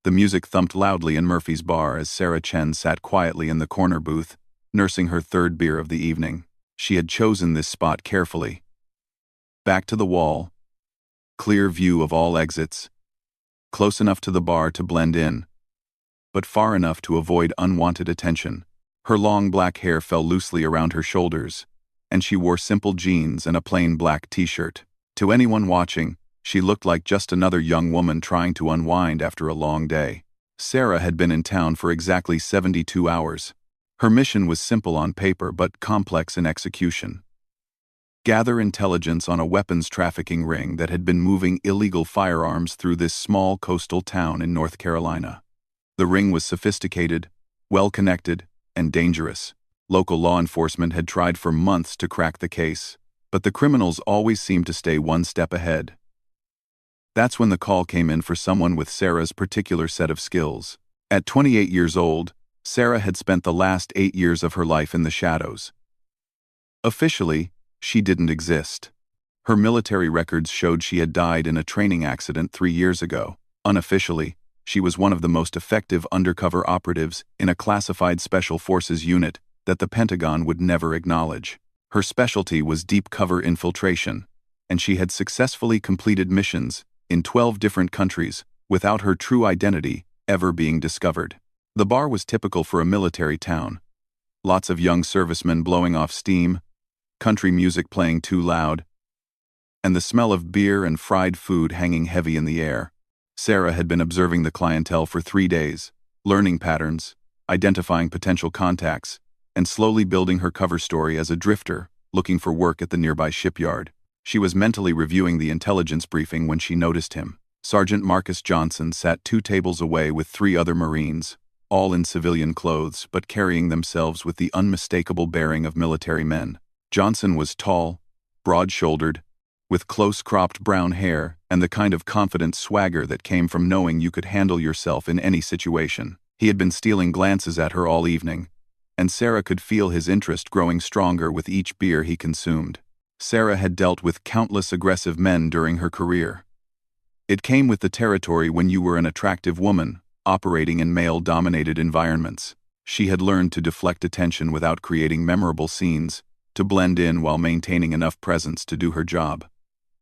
The music thumped loudly in Murphy's bar as Sarah Chen sat quietly in the corner booth, nursing her third beer of the evening. She had chosen this spot carefully. Back to the wall, clear view of all exits, close enough to the bar to blend in, but far enough to avoid unwanted attention. Her long black hair fell loosely around her shoulders, and she wore simple jeans and a plain black t-shirt. To anyone watching, she looked like just another young woman trying to unwind after a long day. Sarah had been in town for exactly 72 hours. Her mission was simple on paper but complex in execution. Gather intelligence on a weapons trafficking ring that had been moving illegal firearms through this small coastal town in North Carolina. The ring was sophisticated, well-connected, and dangerous. Local law enforcement had tried for months to crack the case, but the criminals always seemed to stay one step ahead. That's when the call came in for someone with Sarah's particular set of skills. At 28 years old, Sarah had spent the last 8 years of her life in the shadows. Officially, she didn't exist. Her military records showed she had died in a training accident 3 years ago. Unofficially, she was one of the most effective undercover operatives in a classified special forces unit that the Pentagon would never acknowledge. Her specialty was deep cover infiltration, and she had successfully completed missions in 12 different countries without her true identity ever being discovered. The bar was typical for a military town. Lots of young servicemen blowing off steam, country music playing too loud, and the smell of beer and fried food hanging heavy in the air. Sarah had been observing the clientele for 3 days, learning patterns, identifying potential contacts, and slowly building her cover story as a drifter looking for work at the nearby shipyard. She was mentally reviewing the intelligence briefing when she noticed him. Sergeant Marcus Johnson sat 2 tables away with 3 other Marines, all in civilian clothes but carrying themselves with the unmistakable bearing of military men. Johnson was tall, broad-shouldered, with close-cropped brown hair and the kind of confident swagger that came from knowing you could handle yourself in any situation. He had been stealing glances at her all evening, and Sarah could feel his interest growing stronger with each beer he consumed. Sarah had dealt with countless aggressive men during her career. It came with the territory when you were an attractive woman, operating in male-dominated environments. She had learned to deflect attention without creating memorable scenes, to blend in while maintaining enough presence to do her job.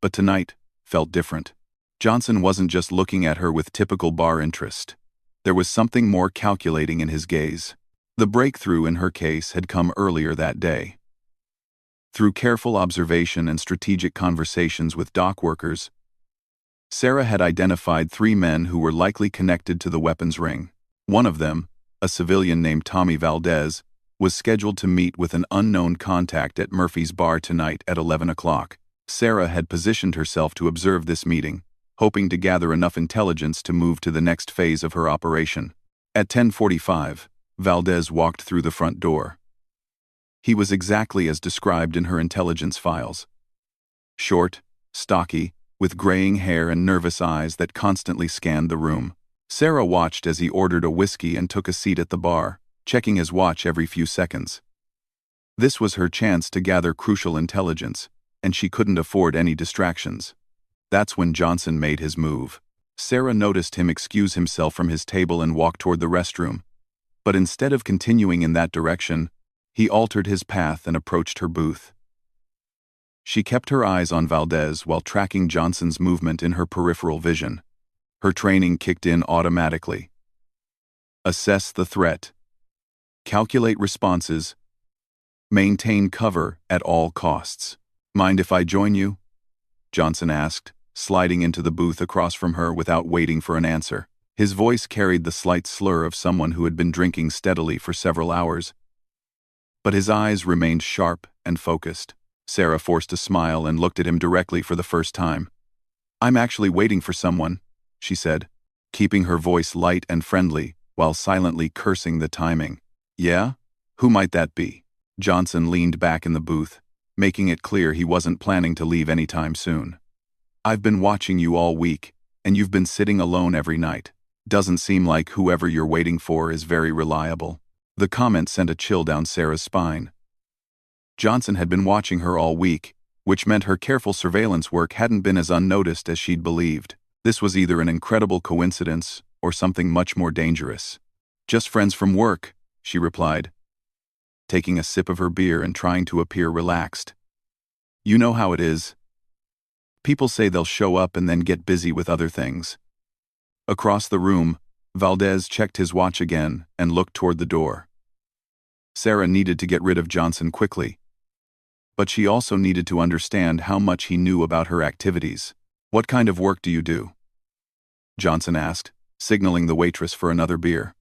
But tonight felt different. Johnson wasn't just looking at her with typical bar interest. There was something more calculating in his gaze. The breakthrough in her case had come earlier that day. Through careful observation and strategic conversations with dock workers, Sarah had identified 3 men who were likely connected to the weapons ring. One of them, a civilian named Tommy Valdez, was scheduled to meet with an unknown contact at Murphy's bar tonight at 11 o'clock. Sarah had positioned herself to observe this meeting, hoping to gather enough intelligence to move to the next phase of her operation. At 10:45, Valdez walked through the front door. He was exactly as described in her intelligence files. Short, stocky, with graying hair and nervous eyes that constantly scanned the room. Sarah watched as he ordered a whiskey and took a seat at the bar, checking his watch every few seconds. This was her chance to gather crucial intelligence, and she couldn't afford any distractions. That's when Johnson made his move. Sarah noticed him excuse himself from his table and walk toward the restroom. But instead of continuing in that direction, he altered his path and approached her booth. She kept her eyes on Valdez while tracking Johnson's movement in her peripheral vision. Her training kicked in automatically. Assess the threat. Calculate responses. Maintain cover at all costs. Mind if I join you? Johnson asked, sliding into the booth across from her without waiting for an answer. His voice carried the slight slur of someone who had been drinking steadily for several hours. But his eyes remained sharp and focused. Sarah forced a smile and looked at him directly for the first time. "I'm actually waiting for someone," she said, keeping her voice light and friendly while silently cursing the timing. "Yeah? Who might that be?" Johnson leaned back in the booth, making it clear he wasn't planning to leave anytime soon. "I've been watching you all week, and you've been sitting alone every night. Doesn't seem like whoever you're waiting for is very reliable." The comment sent a chill down Sarah's spine. Johnson had been watching her all week, which meant her careful surveillance work hadn't been as unnoticed as she'd believed. This was either an incredible coincidence or something much more dangerous? Just friends from work, she replied, taking a sip of her beer and trying to appear relaxed. You know how it is. People say they'll show up and then get busy with other things. Across the room, Valdez checked his watch again and looked toward the door. Sarah needed to get rid of Johnson quickly, but she also needed to understand how much he knew about her activities. What kind of work do you do? Johnson asked, signaling the waitress for another beer.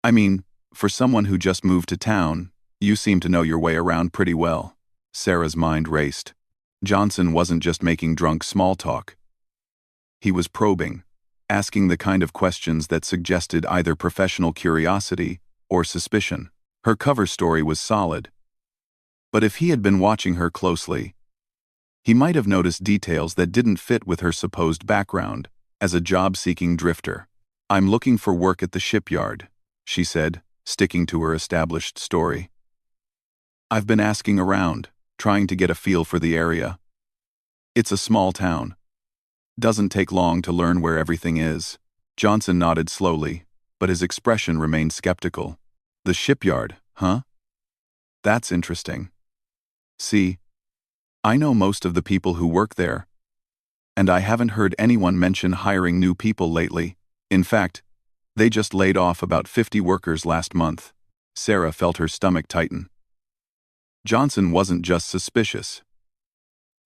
I mean, for someone who just moved to town, you seem to know your way around pretty well. Sarah's mind raced. Johnson wasn't just making drunk small talk. He was probing, asking the kind of questions that suggested either professional curiosity or suspicion. Her cover story was solid, but if he had been watching her closely, he might have noticed details that didn't fit with her supposed background as a job-seeking drifter. I'm looking for work at the shipyard, she said, sticking to her established story. I've been asking around, trying to get a feel for the area. It's a small town. Doesn't take long to learn where everything is. Johnson nodded slowly, but his expression remained skeptical. The shipyard, huh? That's interesting. See, I know most of the people who work there, and I haven't heard anyone mention hiring new people lately. In fact, they just laid off about 50 workers last month. Sarah felt her stomach tighten. Johnson wasn't just suspicious.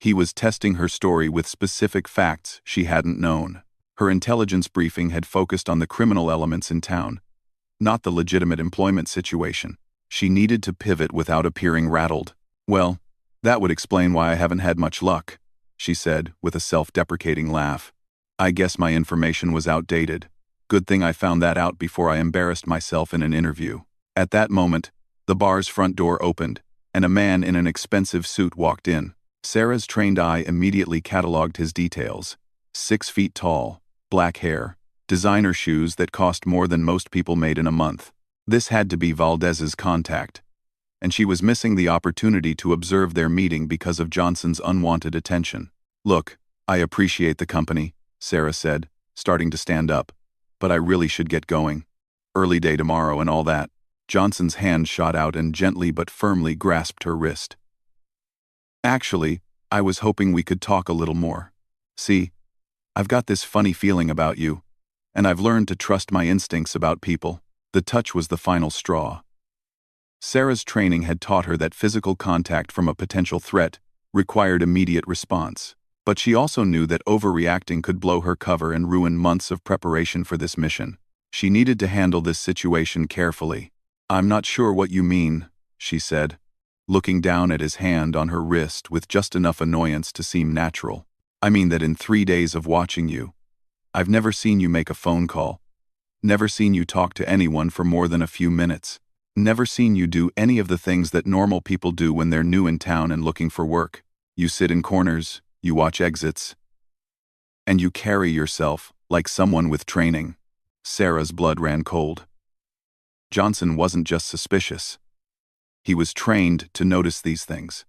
He was testing her story with specific facts she hadn't known. Her intelligence briefing had focused on the criminal elements in town, not the legitimate employment situation. She needed to pivot without appearing rattled. Well, that would explain why I haven't had much luck, she said with a self-deprecating laugh. I guess my information was outdated. Good thing I found that out before I embarrassed myself in an interview. At that moment, the bar's front door opened, and a man in an expensive suit walked in. Sarah's trained eye immediately cataloged his details. 6 feet tall, black hair, designer shoes that cost more than most people made in a month. This had to be Valdez's contact, and she was missing the opportunity to observe their meeting because of Johnson's unwanted attention. Look, I appreciate the company, Sarah said, starting to stand up, but I really should get going. Early day tomorrow and all that. Johnson's hand shot out and gently but firmly grasped her wrist. Actually, I was hoping we could talk a little more. See, I've got this funny feeling about you, and I've learned to trust my instincts about people. The touch was the final straw. Sarah's training had taught her that physical contact from a potential threat required immediate response, but she also knew that overreacting could blow her cover and ruin months of preparation for this mission. She needed to handle this situation carefully. I'm not sure what you mean, she said, looking down at his hand on her wrist with just enough annoyance to seem natural. I mean that in 3 days of watching you, I've never seen you make a phone call, never seen you talk to anyone for more than a few minutes, never seen you do any of the things that normal people do when they're new in town and looking for work. You sit in corners, you watch exits, and you carry yourself like someone with training. Sarah's blood ran cold. Johnson wasn't just suspicious. He was trained to notice these things,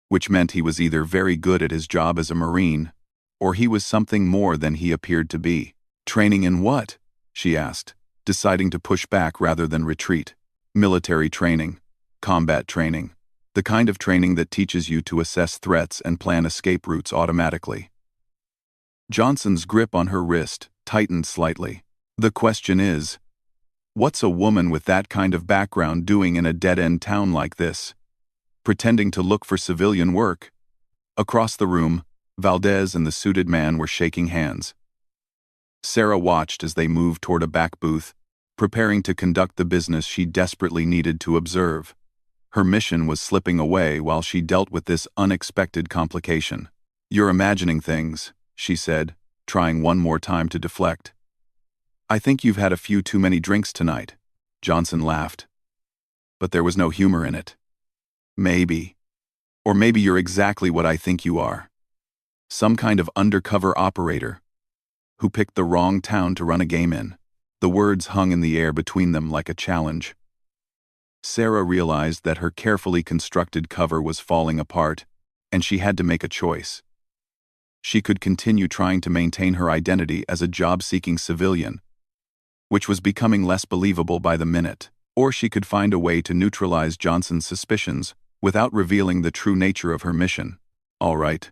which meant he was either very good at his job as a Marine, or he was something more than he appeared to be. Training in what? She asked, deciding to push back rather than retreat. Military training, combat training, the kind of training that teaches you to assess threats and plan escape routes automatically. Johnson's grip on her wrist tightened slightly. The question is, what's a woman with that kind of background doing in a dead-end town like this? Pretending to look for civilian work? Across the room, Valdez and the suited man were shaking hands. Sarah watched as they moved toward a back booth, preparing to conduct the business she desperately needed to observe. Her mission was slipping away while she dealt with this unexpected complication. You're imagining things, she said, trying one more time to deflect. I think you've had a few too many drinks tonight. Johnson laughed. But there was no humor in it. Maybe. Or maybe you're exactly what I think you are. Some kind of undercover operator who picked the wrong town to run a game in. The words hung in the air between them like a challenge. Sarah realized that her carefully constructed cover was falling apart, and she had to make a choice. She could continue trying to maintain her identity as a job-seeking civilian, which was becoming less believable by the minute. Or she could find a way to neutralize Johnson's suspicions without revealing the true nature of her mission. "All right,"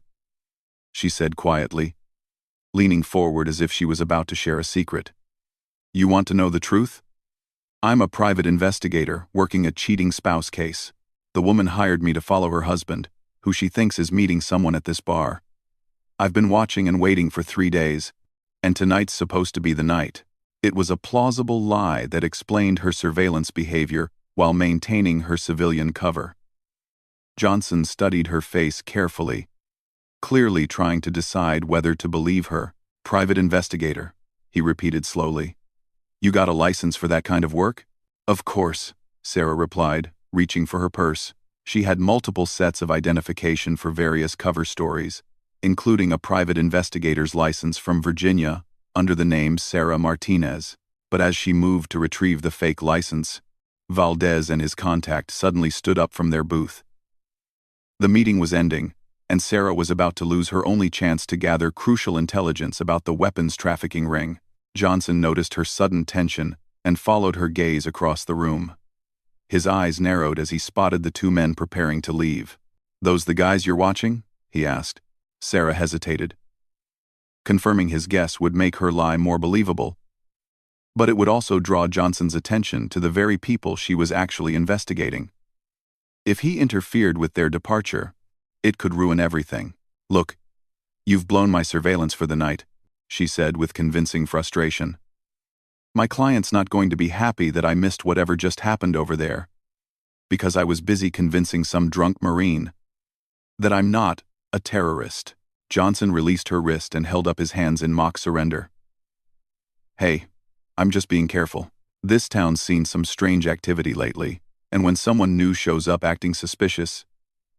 she said quietly, leaning forward as if she was about to share a secret. "You want to know the truth? I'm a private investigator working a cheating spouse case. The woman hired me to follow her husband, who she thinks is meeting someone at this bar. I've been watching and waiting for 3 days, and tonight's supposed to be the night." It was a plausible lie that explained her surveillance behavior while maintaining her civilian cover. Johnson studied her face carefully, clearly trying to decide whether to believe her. "Private investigator," he repeated slowly. "You got a license for that kind of work?" "Of course," Sarah replied, reaching for her purse. She had multiple sets of identification for various cover stories, including a private investigator's license from Virginia under the name Sarah Martinez. But as she moved to retrieve the fake license, Valdez and his contact suddenly stood up from their booth. The meeting was ending, and Sarah was about to lose her only chance to gather crucial intelligence about the weapons trafficking ring. Johnson noticed her sudden tension and followed her gaze across the room. His eyes narrowed as he spotted the 2 men preparing to leave. "Those the guys you're watching?" he asked. Sarah hesitated. Confirming his guess would make her lie more believable, but it would also draw Johnson's attention to the very people she was actually investigating. If he interfered with their departure, it could ruin everything. "Look, you've blown my surveillance for the night," she said with convincing frustration. "My client's not going to be happy that I missed whatever just happened over there, because I was busy convincing some drunk Marine that I'm not a terrorist." Johnson released her wrist and held up his hands in mock surrender. "Hey, I'm just being careful. This town's seen some strange activity lately, and when someone new shows up acting suspicious,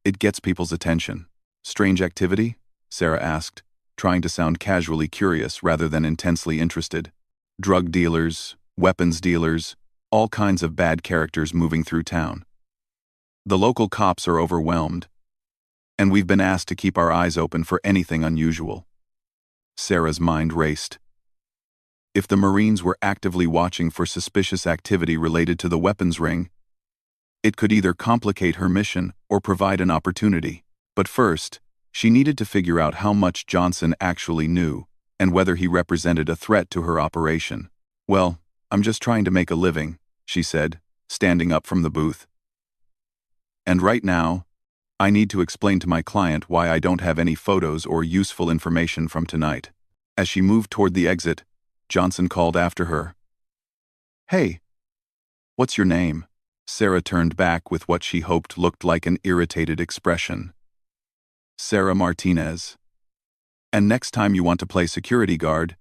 it gets people's attention." "Strange activity?" Sarah asked, trying to sound casually curious rather than intensely interested. "Drug dealers, weapons dealers, all kinds of bad characters moving through town. The local cops are overwhelmed, and we've been asked to keep our eyes open for anything unusual." Sarah's mind raced. If the Marines were actively watching for suspicious activity related to the weapons ring, it could either complicate her mission or provide an opportunity. But first, she needed to figure out how much Johnson actually knew and whether he represented a threat to her operation. "Well, I'm just trying to make a living," she said, standing up from the booth. "And right now, I need to explain to my client why I don't have any photos or useful information from tonight." As she moved toward the exit, Johnson called after her. "Hey, what's your name?" Sarah turned back with what she hoped looked like an irritated expression. "Sarah Martinez. And next time you want to play security guard,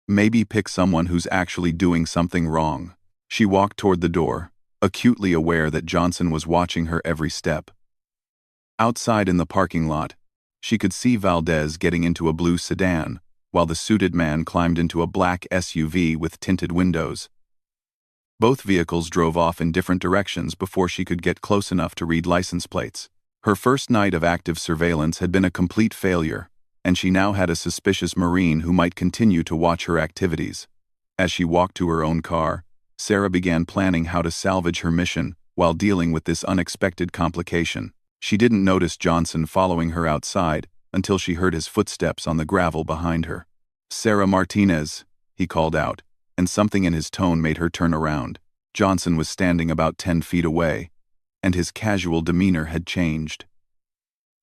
maybe pick someone who's actually doing something wrong." She walked toward the door, acutely aware that Johnson was watching her every step. Outside in the parking lot, she could see Valdez getting into a blue sedan, while the suited man climbed into a black SUV with tinted windows. Both vehicles drove off in different directions before she could get close enough to read license plates. Her first night of active surveillance had been a complete failure, and she now had a suspicious Marine who might continue to watch her activities. As she walked to her own car, Sarah began planning how to salvage her mission while dealing with this unexpected complication. She didn't notice Johnson following her outside until she heard his footsteps on the gravel behind her. "Sarah Martinez," he called out, and something in his tone made her turn around. Johnson was standing about 10 feet away, and his casual demeanor had changed.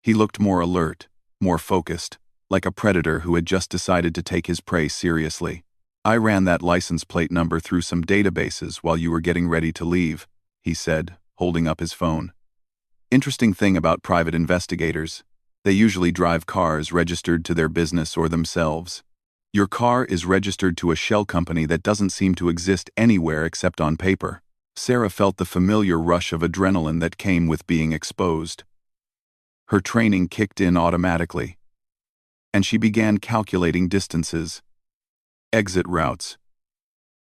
He looked more alert, more focused, like a predator who had just decided to take his prey seriously. "I ran that license plate number through some databases while you were getting ready to leave," he said, holding up his phone. "Interesting thing about private investigators. They usually drive cars registered to their business or themselves. Your car is registered to a shell company that doesn't seem to exist anywhere except on paper." Sarah felt the familiar rush of adrenaline that came with being exposed. Her training kicked in automatically, and she began calculating distances, exit routes,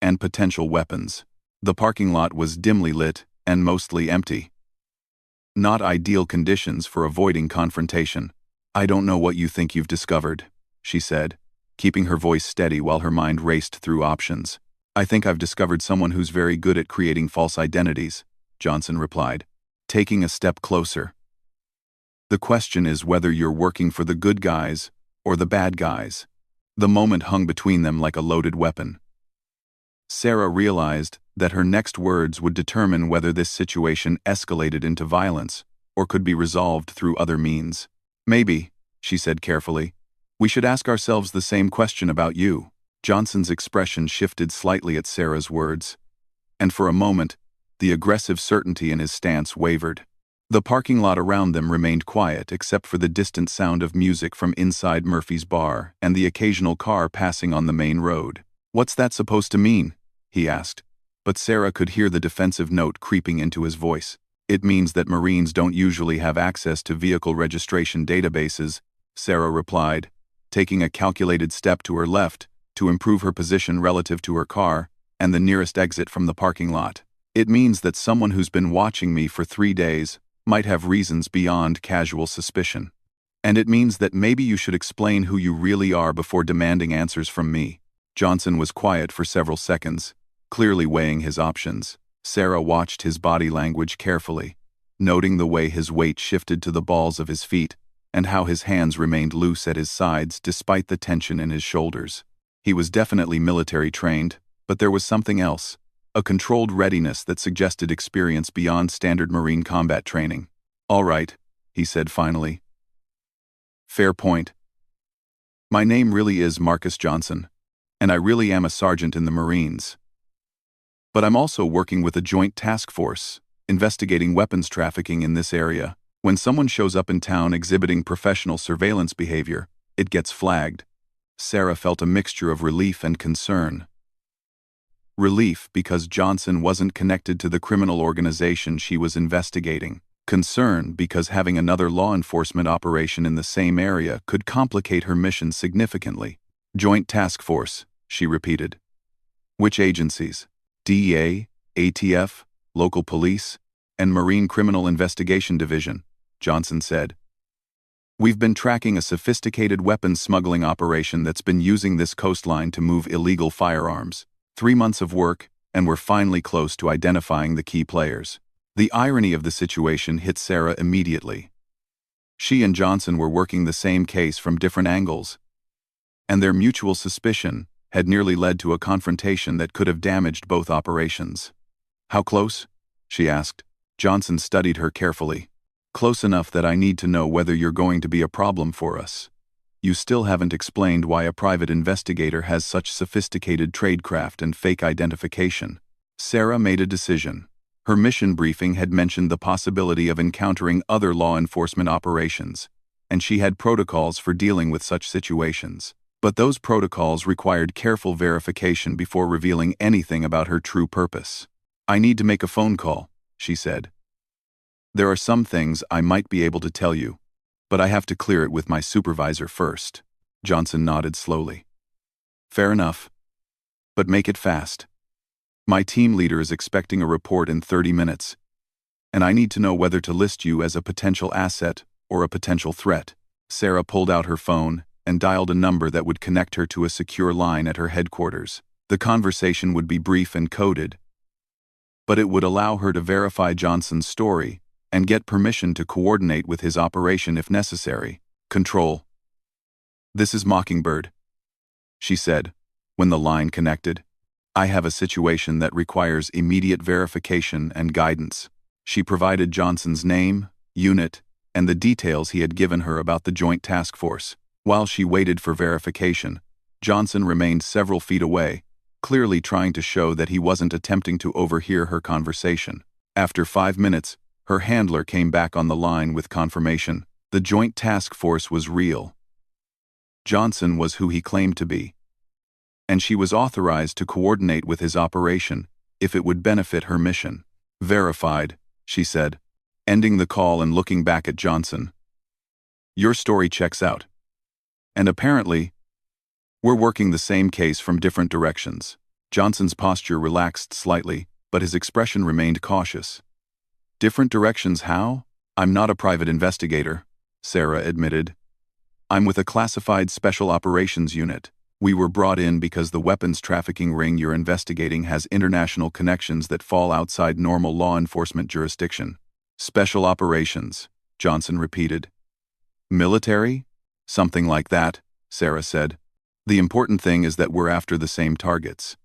and potential weapons. The parking lot was dimly lit and mostly empty. Not ideal conditions for avoiding confrontation. "I don't know what you think you've discovered," she said, keeping her voice steady while her mind raced through options. I think I've discovered someone who's very good at creating false identities, Johnson replied, taking a step closer. The question is whether you're working for the good guys or the bad guys. The moment hung between them like a loaded weapon. Sarah realized that her next words would determine whether this situation escalated into violence or could be resolved through other means. Maybe, she said carefully, we should ask ourselves the same question about you. Johnson's expression shifted slightly at Sarah's words, and for a moment, the aggressive certainty in his stance wavered. The parking lot around them remained quiet except for the distant sound of music from inside Murphy's bar and the occasional car passing on the main road. What's that supposed to mean? He asked, but Sarah could hear the defensive note creeping into his voice. It means that Marines don't usually have access to vehicle registration databases, Sarah replied, taking a calculated step to her left to improve her position relative to her car and the nearest exit from the parking lot. It means that someone who's been watching me for 3 days might have reasons beyond casual suspicion. And it means that maybe you should explain who you really are before demanding answers from me. Johnson was quiet for several seconds, clearly weighing his options. Sarah watched his body language carefully, noting the way his weight shifted to the balls of his feet and how his hands remained loose at his sides despite the tension in his shoulders. He was definitely military trained, but there was something else, a controlled readiness that suggested experience beyond standard Marine combat training. All right, he said finally. Fair point. My name really is Marcus Johnson, and I really am a sergeant in the Marines. But I'm also working with a joint task force, investigating weapons trafficking in this area. When someone shows up in town exhibiting professional surveillance behavior, it gets flagged. Sarah felt a mixture of relief and concern. Relief because Johnson wasn't connected to the criminal organization she was investigating. Concern because having another law enforcement operation in the same area could complicate her mission significantly. Joint task force, she repeated. Which agencies? DEA, ATF, local police, and Marine Criminal Investigation Division, Johnson said. We've been tracking a sophisticated weapons smuggling operation that's been using this coastline to move illegal firearms. 3 months of work, and we're finally close to identifying the key players. The irony of the situation hit Sarah immediately. She and Johnson were working the same case from different angles, and their mutual suspicion had nearly led to a confrontation that could have damaged both operations. How close? She asked. Johnson studied her carefully. Close enough that I need to know whether you're going to be a problem for us. You still haven't explained why a private investigator has such sophisticated tradecraft and fake identification. Sarah made a decision. Her mission briefing had mentioned the possibility of encountering other law enforcement operations, and she had protocols for dealing with such situations. But those protocols required careful verification before revealing anything about her true purpose. I need to make a phone call, she said. There are some things I might be able to tell you, but I have to clear it with my supervisor first. Johnson nodded slowly. Fair enough. But make it fast. My team leader is expecting a report in 30 minutes, and I need to know whether to list you as a potential asset or a potential threat. Sarah pulled out her phone and dialed a number that would connect her to a secure line at her headquarters. The conversation would be brief and coded, but it would allow her to verify Johnson's story and get permission to coordinate with his operation if necessary. Control. This is Mockingbird, she said, when the line connected. I have a situation that requires immediate verification and guidance. She provided Johnson's name, unit, and the details he had given her about the joint task force. While she waited for verification, Johnson remained several feet away, clearly trying to show that he wasn't attempting to overhear her conversation. After 5 minutes, her handler came back on the line with confirmation. The joint task force was real. Johnson was who he claimed to be, and she was authorized to coordinate with his operation if it would benefit her mission. Verified, she said, ending the call and looking back at Johnson. Your story checks out. And apparently, we're working the same case from different directions. Johnson's posture relaxed slightly, but his expression remained cautious. Different directions how? I'm not a private investigator, Sarah admitted. I'm with a classified special operations unit. We were brought in because the weapons trafficking ring you're investigating has international connections that fall outside normal law enforcement jurisdiction. Special operations, Johnson repeated. Military? Something like that, Sarah said. The important thing is that we're after the same targets.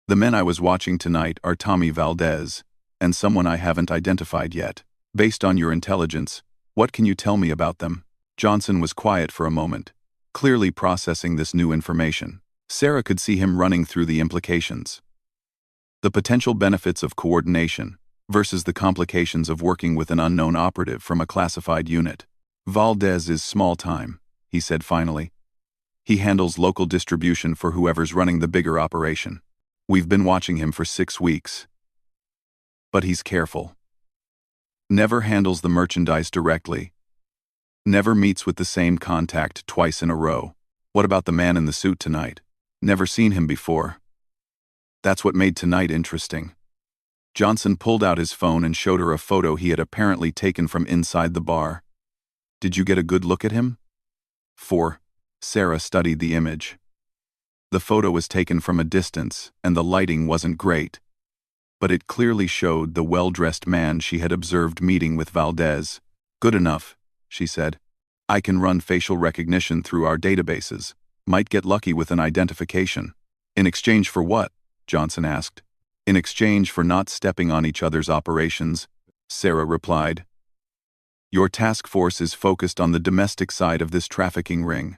The men I was watching tonight are Tommy Valdez, and someone I haven't identified yet. Based on your intelligence, what can you tell me about them? Johnson was quiet for a moment, clearly processing this new information. Sarah could see him running through the implications. The potential benefits of coordination versus the complications of working with an unknown operative from a classified unit. Valdez is small-time, he said finally. He handles local distribution for whoever's running the bigger operation. We've been watching him for 6 weeks. But he's careful. Never handles the merchandise directly. Never meets with the same contact twice in a row. What about the man in the suit tonight? Never seen him before. That's what made tonight interesting. Johnson pulled out his phone and showed her a photo he had apparently taken from inside the bar. Did you get a good look at him? 4. Sarah studied the image. The photo was taken from a distance, and the lighting wasn't great. But it clearly showed the well-dressed man she had observed meeting with Valdez. Good enough, she said. I can run facial recognition through our databases. Might get lucky with an identification. In exchange for what? Johnson asked. In exchange for not stepping on each other's operations, Sarah replied. Your task force is focused on the domestic side of this trafficking ring.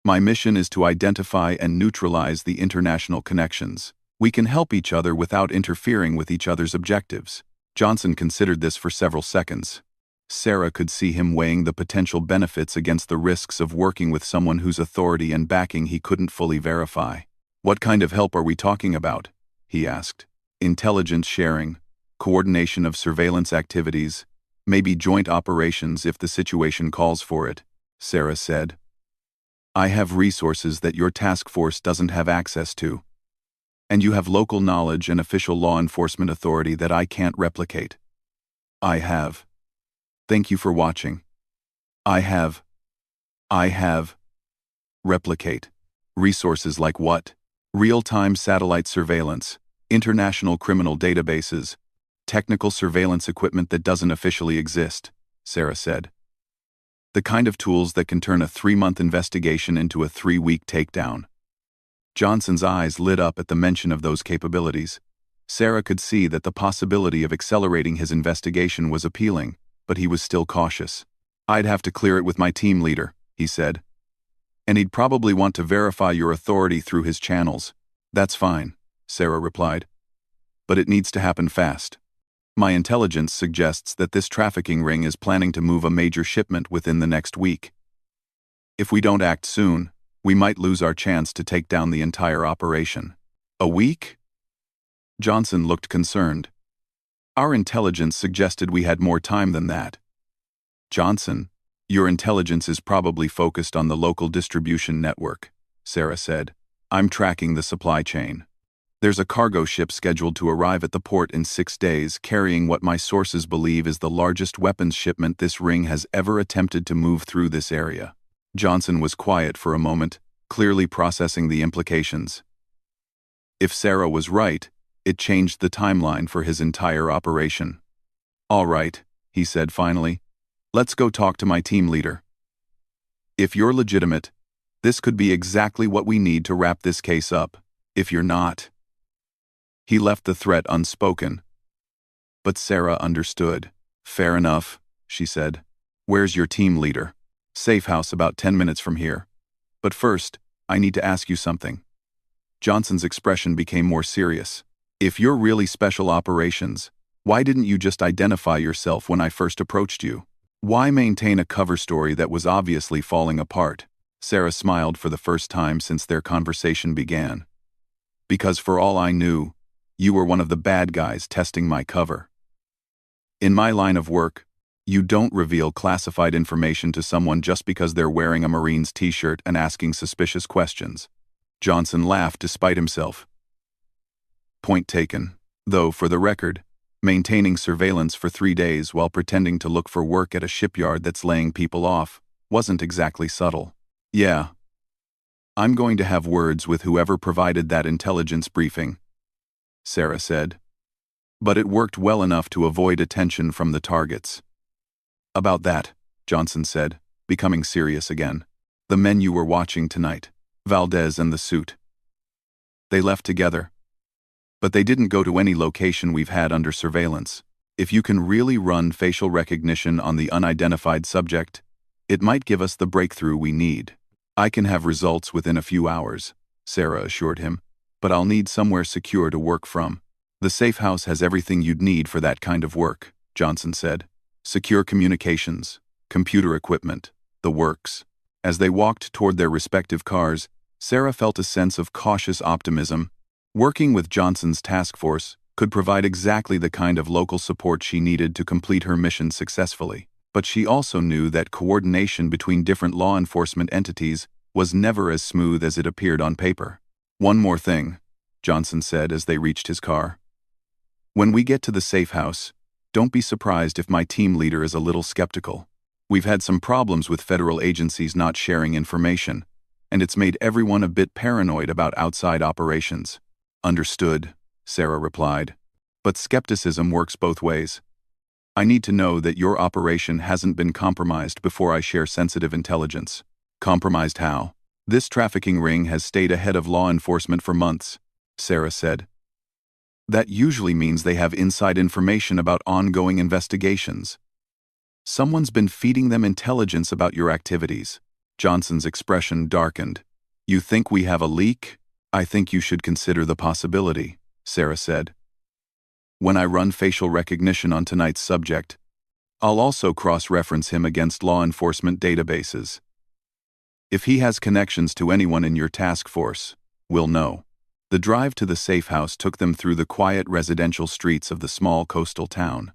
My mission is to identify and neutralize the international connections. We can help each other without interfering with each other's objectives. Johnson considered this for several seconds. Sarah could see him weighing the potential benefits against the risks of working with someone whose authority and backing he couldn't fully verify. What kind of help are we talking about? He asked. Intelligence sharing, coordination of surveillance activities, maybe joint operations if the situation calls for it, Sarah said. I have resources that your task force doesn't have access to. And you have local knowledge and official law enforcement authority that I can't replicate. I have. Thank you for watching. I have. Replicate. Resources like what? Real-time satellite surveillance, international criminal databases, technical surveillance equipment that doesn't officially exist, Sarah said. The kind of tools that can turn a 3-month investigation into a 3-week takedown. Johnson's eyes lit up at the mention of those capabilities. Sarah could see that the possibility of accelerating his investigation was appealing, but he was still cautious. I'd have to clear it with my team leader, he said. And he'd probably want to verify your authority through his channels. That's fine, Sarah replied. But it needs to happen fast. My intelligence suggests that this trafficking ring is planning to move a major shipment within the next week. If we don't act soon, we might lose our chance to take down the entire operation. A week? Johnson looked concerned. Our intelligence suggested we had more time than that. Johnson, your intelligence is probably focused on the local distribution network, Sarah said. I'm tracking the supply chain. There's a cargo ship scheduled to arrive at the port in 6 days carrying what my sources believe is the largest weapons shipment this ring has ever attempted to move through this area. Johnson was quiet for a moment, clearly processing the implications. If Sarah was right, it changed the timeline for his entire operation. All right, he said finally. Let's go talk to my team leader. If you're legitimate, this could be exactly what we need to wrap this case up. If you're not. He left the threat unspoken. But Sarah understood. Fair enough, she said. Where's your team leader? Safe house about 10 minutes from here. But first, I need to ask you something. Johnson's expression became more serious. If you're really special operations, why didn't you just identify yourself when I first approached you? Why maintain a cover story that was obviously falling apart? Sarah smiled for the first time since their conversation began. Because for all I knew, you were one of the bad guys testing my cover. In my line of work, you don't reveal classified information to someone just because they're wearing a Marines t-shirt and asking suspicious questions. Johnson laughed despite himself. Point taken. Though, for the record, maintaining surveillance for 3 days while pretending to look for work at a shipyard that's laying people off wasn't exactly subtle. Yeah. I'm going to have words with whoever provided that intelligence briefing, Sarah said. But it worked well enough to avoid attention from the targets. About that, Johnson said, becoming serious again. The men you were watching tonight, Valdez and the suit. They left together. But they didn't go to any location we've had under surveillance. If you can really run facial recognition on the unidentified subject, it might give us the breakthrough we need. I can have results within a few hours, Sarah assured him, but I'll need somewhere secure to work from. The safe house has everything you'd need for that kind of work, Johnson said. Secure communications, computer equipment, the works. As they walked toward their respective cars, Sarah felt a sense of cautious optimism. Working with Johnson's task force could provide exactly the kind of local support she needed to complete her mission successfully. But she also knew that coordination between different law enforcement entities was never as smooth as it appeared on paper. One more thing, Johnson said as they reached his car. When we get to the safe house, don't be surprised if my team leader is a little skeptical. We've had some problems with federal agencies not sharing information, and it's made everyone a bit paranoid about outside operations. Understood, Sarah replied. But skepticism works both ways. I need to know that your operation hasn't been compromised before I share sensitive intelligence. Compromised how? This trafficking ring has stayed ahead of law enforcement for months, Sarah said. That usually means they have inside information about ongoing investigations. Someone's been feeding them intelligence about your activities. Johnson's expression darkened. You think we have a leak? I think you should consider the possibility, Sarah said. When I run facial recognition on tonight's subject, I'll also cross-reference him against law enforcement databases. If he has connections to anyone in your task force, we'll know. The drive to the safe house took them through the quiet residential streets of the small coastal town.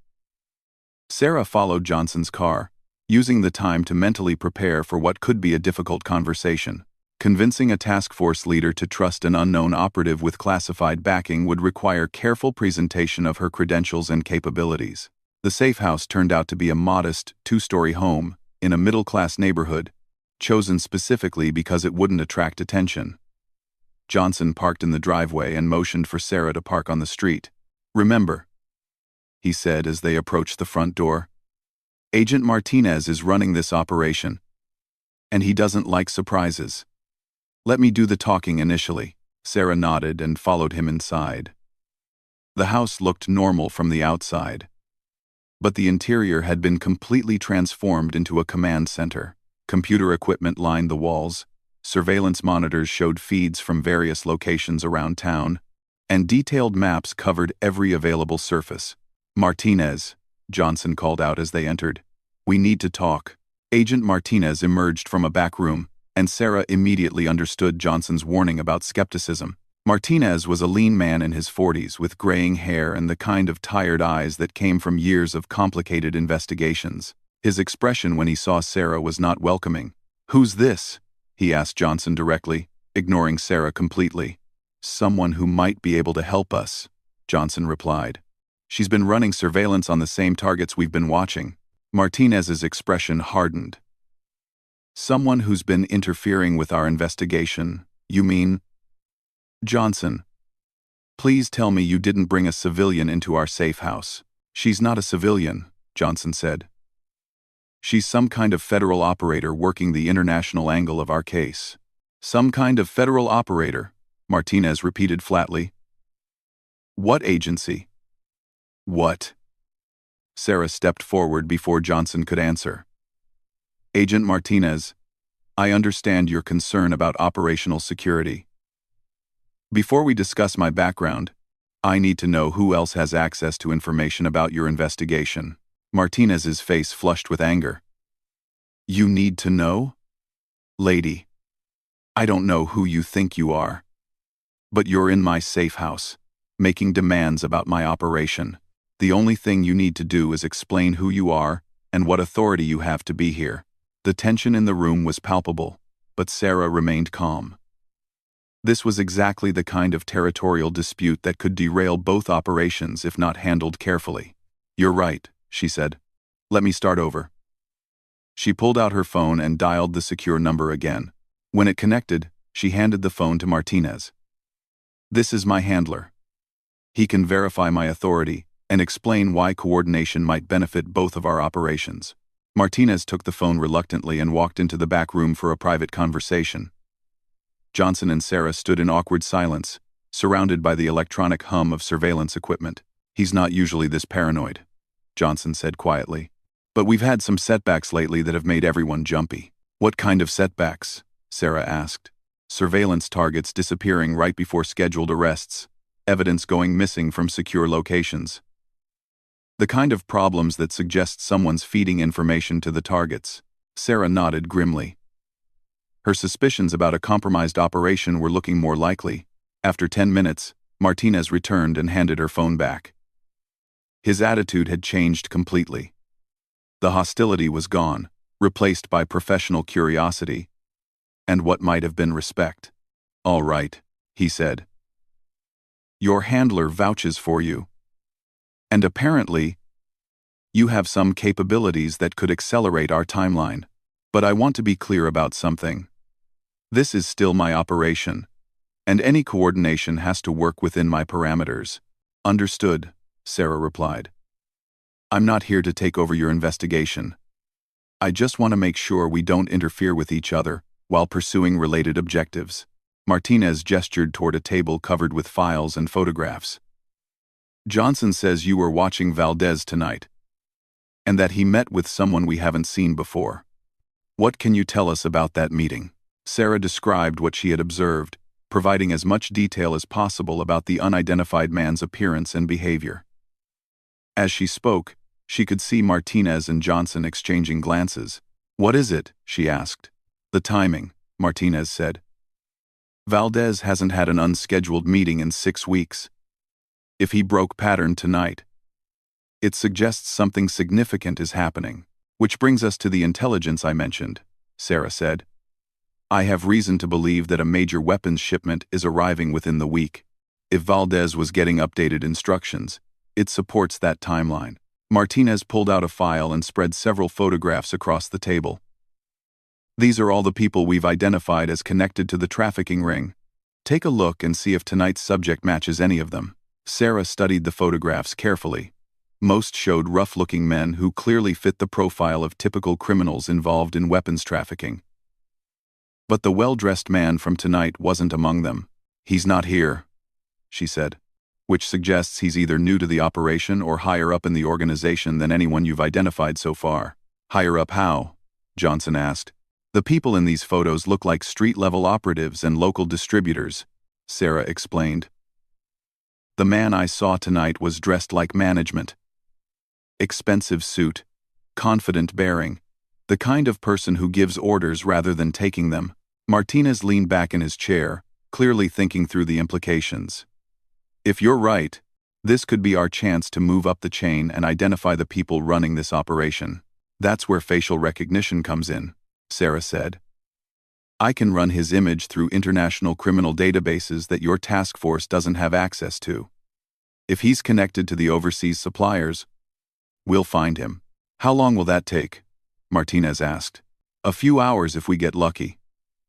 Sarah followed Johnson's car, using the time to mentally prepare for what could be a difficult conversation. Convincing a task force leader to trust an unknown operative with classified backing would require careful presentation of her credentials and capabilities. The safe house turned out to be a modest, two-story home in a middle-class neighborhood, chosen specifically because it wouldn't attract attention. Johnson parked in the driveway and motioned for Sarah to park on the street. Remember, he said as they approached the front door, Agent Martinez is running this operation, and he doesn't like surprises. Let me do the talking initially. Sarah nodded and followed him inside. The house looked normal from the outside, but the interior had been completely transformed into a command center. Computer equipment lined the walls, surveillance monitors showed feeds from various locations around town, and detailed maps covered every available surface. Martinez, Johnson called out as they entered. We need to talk. Agent Martinez emerged from a back room, and Sarah immediately understood Johnson's warning about skepticism. Martinez was a lean man in his 40s with graying hair and the kind of tired eyes that came from years of complicated investigations. His expression when he saw Sarah was not welcoming. Who's this? He asked Johnson directly, ignoring Sarah completely. Someone who might be able to help us, Johnson replied. She's been running surveillance on the same targets we've been watching. Martinez's expression hardened. Someone who's been interfering with our investigation, you mean? Johnson, please tell me you didn't bring a civilian into our safe house. She's not a civilian, Johnson said. She's some kind of federal operator working the international angle of our case. Some kind of federal operator, Martinez repeated flatly. What agency? What? Sarah stepped forward before Johnson could answer. Agent Martinez, I understand your concern about operational security. Before we discuss my background, I need to know who else has access to information about your investigation. Martinez's face flushed with anger. You need to know? Lady, I don't know who you think you are, but you're in my safe house, making demands about my operation. The only thing you need to do is explain who you are and what authority you have to be here. The tension in the room was palpable, but Sarah remained calm. This was exactly the kind of territorial dispute that could derail both operations if not handled carefully. You're right, she said. Let me start over. She pulled out her phone and dialed the secure number again. When it connected, She handed the phone to Martinez. "This is my handler. He can verify my authority and explain why coordination might benefit both of our operations." Martinez took the phone reluctantly and walked into the back room for a private conversation. Johnson and Sarah stood in awkward silence, surrounded by the electronic hum of surveillance equipment. "He's not usually this paranoid," Johnson said quietly. "But we've had some setbacks lately that have made everyone jumpy." "What kind of setbacks?" Sarah asked. "Surveillance targets disappearing right before scheduled arrests, evidence going missing from secure locations. The kind of problems that suggest someone's feeding information to the targets." Sarah nodded grimly. Her suspicions about a compromised operation were looking more likely. After 10 minutes, Martinez returned and handed her phone back. His attitude had changed completely. The hostility was gone, replaced by professional curiosity, and what might have been respect. "All right," he said. "Your handler vouches for you. And apparently, you have some capabilities that could accelerate our timeline. But I want to be clear about something. This is still my operation, and any coordination has to work within my parameters." "Understood," Sarah replied. "I'm not here to take over your investigation. I just want to make sure we don't interfere with each other while pursuing related objectives." Martinez gestured toward a table covered with files and photographs. "Johnson says you were watching Valdez tonight, and that he met with someone we haven't seen before. What can you tell us about that meeting?" Sarah described what she had observed, providing as much detail as possible about the unidentified man's appearance and behavior. As she spoke, she could see Martinez and Johnson exchanging glances. "What is it?" she asked. "The timing," Martinez said. "Valdez hasn't had an unscheduled meeting in 6 weeks. If he broke pattern tonight, it suggests something significant is happening. Which brings us to the intelligence I mentioned," Sarah said. "I have reason to believe that a major weapons shipment is arriving within the week. If Valdez was getting updated instructions, it supports that timeline." Martinez pulled out a file and spread several photographs across the table. "These are all the people we've identified as connected to the trafficking ring. Take a look and see if tonight's subject matches any of them." Sarah studied the photographs carefully. Most showed rough-looking men who clearly fit the profile of typical criminals involved in weapons trafficking. But the well-dressed man from tonight wasn't among them. "He's not here," she said, "which suggests he's either new to the operation or higher up in the organization than anyone you've identified so far." "Higher up how?" Johnson asked. "The people in these photos look like street-level operatives and local distributors," Sarah explained. "The man I saw tonight was dressed like management. Expensive suit, confident bearing, the kind of person who gives orders rather than taking them." Martinez leaned back in his chair, clearly thinking through the implications. "If you're right, this could be our chance to move up the chain and identify the people running this operation. That's where facial recognition comes in," Sarah said. "I can run his image through international criminal databases that your task force doesn't have access to. If he's connected to the overseas suppliers, we'll find him." "How long will that take?" Martinez asked. "A few hours if we get lucky.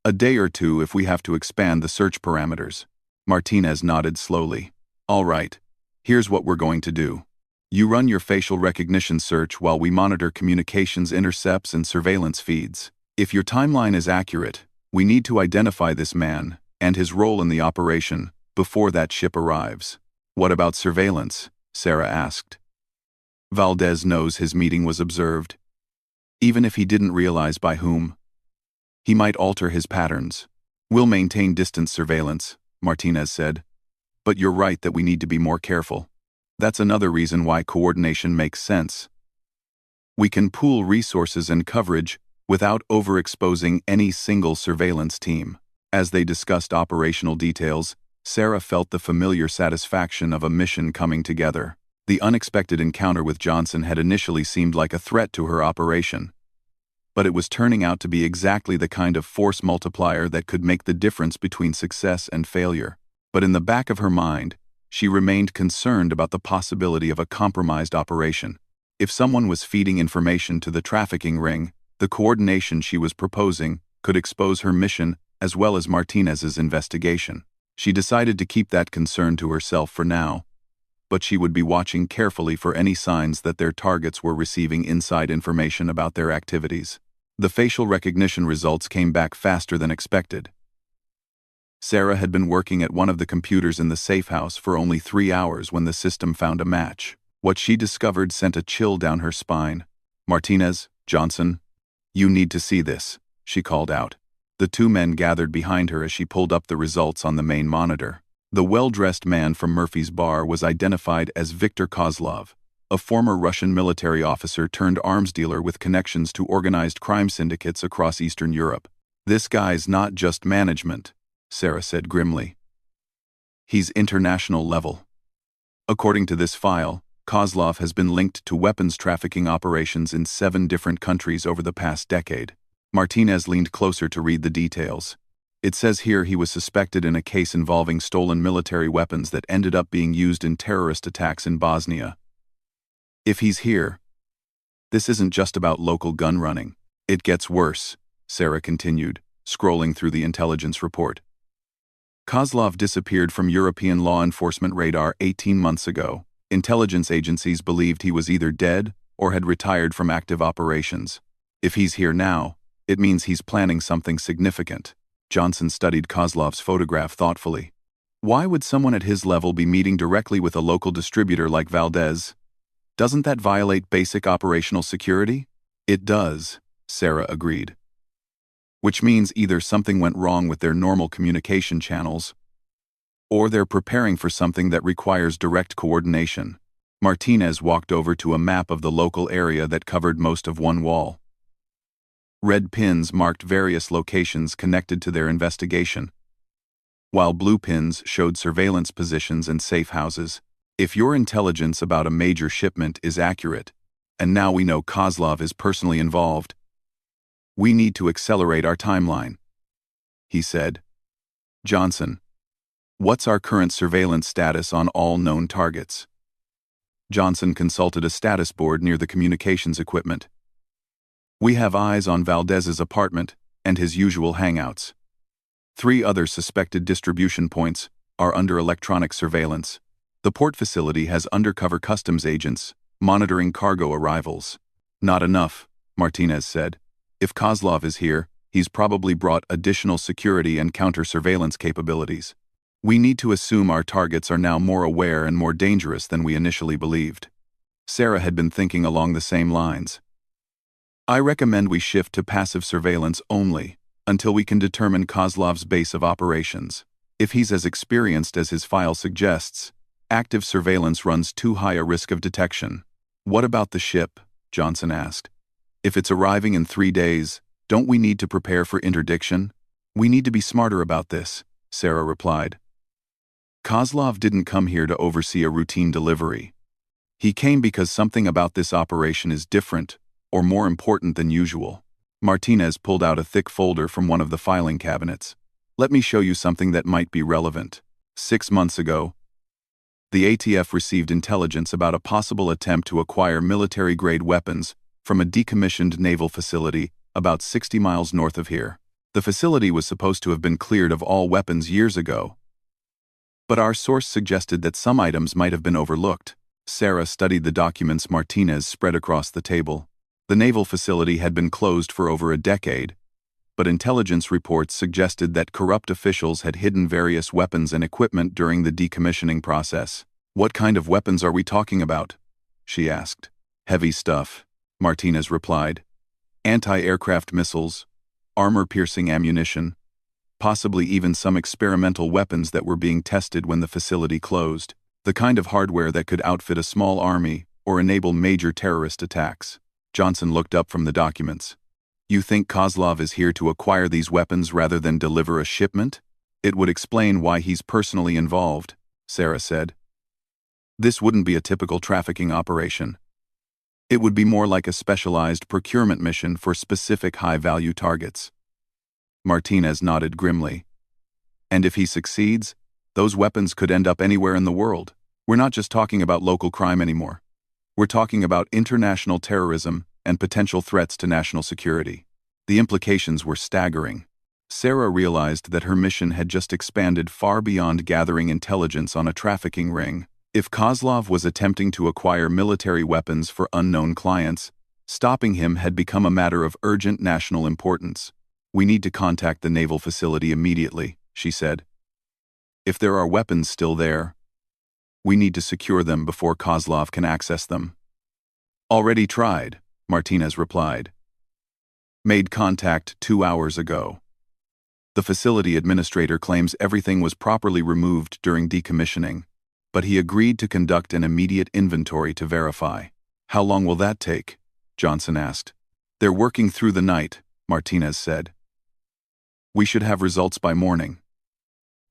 A day or two if we have to expand the search parameters." Martinez nodded slowly. "All right, here's what we're going to do. You run your facial recognition search while we monitor communications intercepts and surveillance feeds. If your timeline is accurate, we need to identify this man and his role in the operation before that ship arrives." "What about surveillance?" Sarah asked. "Valdez knows his meeting was observed. Even if he didn't realize by whom, he might alter his patterns." "We'll maintain distance surveillance," Martinez said. "But you're right that we need to be more careful. That's another reason why coordination makes sense. We can pool resources and coverage without overexposing any single surveillance team." As they discussed operational details, Sarah felt the familiar satisfaction of a mission coming together. The unexpected encounter with Johnson had initially seemed like a threat to her operation, but it was turning out to be exactly the kind of force multiplier that could make the difference between success and failure. But in the back of her mind, she remained concerned about the possibility of a compromised operation. If someone was feeding information to the trafficking ring, the coordination she was proposing could expose her mission as well as Martinez's investigation. She decided to keep that concern to herself for now, but she would be watching carefully for any signs that their targets were receiving inside information about their activities. The facial recognition results came back faster than expected. Sarah had been working at one of the computers in the safe house for only 3 hours when the system found a match. What she discovered sent a chill down her spine. "Martinez, Johnson, you need to see this," she called out. The two men gathered behind her as she pulled up the results on the main monitor. The well-dressed man from Murphy's Bar was identified as Viktor Kozlov, a former Russian military officer turned arms dealer with connections to organized crime syndicates across Eastern Europe. "This guy's not just management," Sarah said grimly. "He's international level." According to this file, Kozlov has been linked to weapons trafficking operations in 7 different countries over the past decade. Martinez leaned closer to read the details. It says here he was suspected in a case involving stolen military weapons that ended up being used in terrorist attacks in Bosnia. "If he's here, this isn't just about local gun running. It gets worse," Sarah continued, scrolling through the intelligence report. Kozlov disappeared from European law enforcement radar 18 months ago. Intelligence agencies believed he was either dead or had retired from active operations. If he's here now, it means he's planning something significant. Johnson studied Kozlov's photograph thoughtfully. Why would someone at his level be meeting directly with a local distributor like Valdez? Doesn't that violate basic operational security? It does, Sarah agreed. Which means either something went wrong with their normal communication channels, or they're preparing for something that requires direct coordination. Martinez walked over to a map of the local area that covered most of one wall. Red pins marked various locations connected to their investigation, while blue pins showed surveillance positions and safe houses. If your intelligence about a major shipment is accurate, and now we know Kozlov is personally involved, we need to accelerate our timeline, he said. Johnson, what's our current surveillance status on all known targets? Johnson consulted a status board near the communications equipment. We have eyes on Valdez's apartment and his usual hangouts. 3 other suspected distribution points are under electronic surveillance. The port facility has undercover customs agents monitoring cargo arrivals. Not enough, Martinez said. If Kozlov is here, he's probably brought additional security and counter-surveillance capabilities. We need to assume our targets are now more aware and more dangerous than we initially believed. Sarah had been thinking along the same lines. I recommend we shift to passive surveillance only until we can determine Kozlov's base of operations. If he's as experienced as his file suggests, active surveillance runs too high a risk of detection. What about the ship? Johnson asked. If it's arriving in 3 days, don't we need to prepare for interdiction? We need to be smarter about this, Sarah replied. Kozlov didn't come here to oversee a routine delivery. He came because something about this operation is different or more important than usual. Martinez pulled out a thick folder from one of the filing cabinets. Let me show you something that might be relevant. 6 months ago, the ATF received intelligence about a possible attempt to acquire military-grade weapons from a decommissioned naval facility about 60 miles north of here. The facility was supposed to have been cleared of all weapons years ago, but our source suggested that some items might have been overlooked. Sarah studied the documents Martinez spread across the table. The naval facility had been closed for over a decade, but intelligence reports suggested that corrupt officials had hidden various weapons and equipment during the decommissioning process. What kind of weapons are we talking about? She asked. Heavy stuff, Martinez replied. Anti-aircraft missiles, armor-piercing ammunition, possibly even some experimental weapons that were being tested when the facility closed. The kind of hardware that could outfit a small army or enable major terrorist attacks. Johnson looked up from the documents. You think Kozlov is here to acquire these weapons rather than deliver a shipment? It would explain why he's personally involved, Sarah said. This wouldn't be a typical trafficking operation. It would be more like a specialized procurement mission for specific high-value targets. Martinez nodded grimly. And if he succeeds, those weapons could end up anywhere in the world. We're not just talking about local crime anymore. We're talking about international terrorism and potential threats to national security. The implications were staggering. Sarah realized that her mission had just expanded far beyond gathering intelligence on a trafficking ring. If Kozlov was attempting to acquire military weapons for unknown clients, stopping him had become a matter of urgent national importance. "We need to contact the naval facility immediately," she said. "If there are weapons still there, we need to secure them before Kozlov can access them." "Already tried," Martinez replied. "Made contact 2 hours ago. The facility administrator claims everything was properly removed during decommissioning, but he agreed to conduct an immediate inventory to verify." "How long will that take?" Johnson asked. "They're working through the night," Martinez said. "We should have results by morning."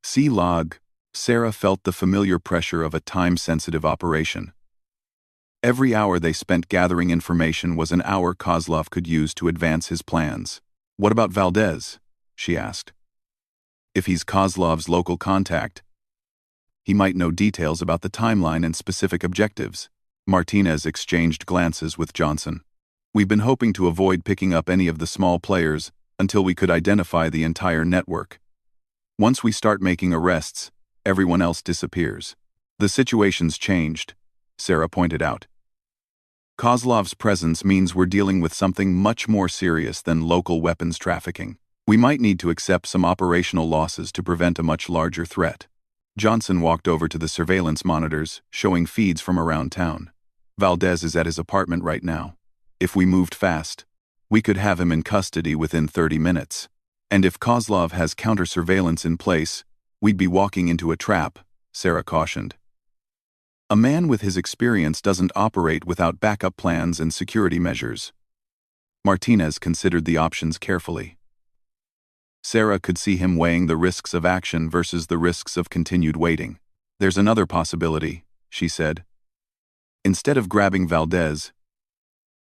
See log. Sarah felt the familiar pressure of a time-sensitive operation. Every hour they spent gathering information was an hour Kozlov could use to advance his plans. "What about Valdez?" she asked. "If he's Kozlov's local contact, he might know details about the timeline and specific objectives." Martinez exchanged glances with Johnson. "We've been hoping to avoid picking up any of the small players until we could identify the entire network. Once we start making arrests, everyone else disappears." "The situation's changed," Sarah pointed out. "Kozlov's presence means we're dealing with something much more serious than local weapons trafficking. We might need to accept some operational losses to prevent a much larger threat." Johnson walked over to the surveillance monitors, showing feeds from around town. "Valdez is at his apartment right now. If we moved fast, we could have him in custody within 30 minutes. And if Kozlov has counter-surveillance in place, we'd be walking into a trap," Sarah cautioned. "A man with his experience doesn't operate without backup plans and security measures." Martinez considered the options carefully. Sarah could see him weighing the risks of action versus the risks of continued waiting. "There's another possibility," she said. "Instead of grabbing Valdez,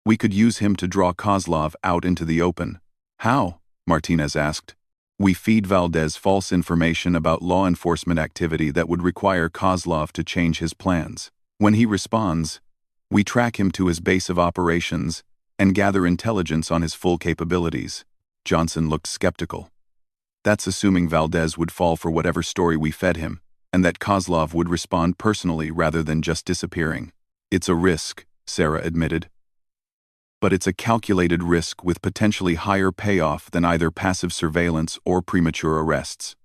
we could use him to draw Kozlov out into the open." "How?" Martinez asked. "We feed Valdez false information about law enforcement activity that would require Kozlov to change his plans. When he responds, we track him to his base of operations and gather intelligence on his full capabilities." Johnson looked skeptical. "That's assuming Valdez would fall for whatever story we fed him, and that Kozlov would respond personally rather than just disappearing." "It's a risk," Sarah admitted. "But it's a calculated risk with potentially higher payoff than either passive surveillance or premature arrests."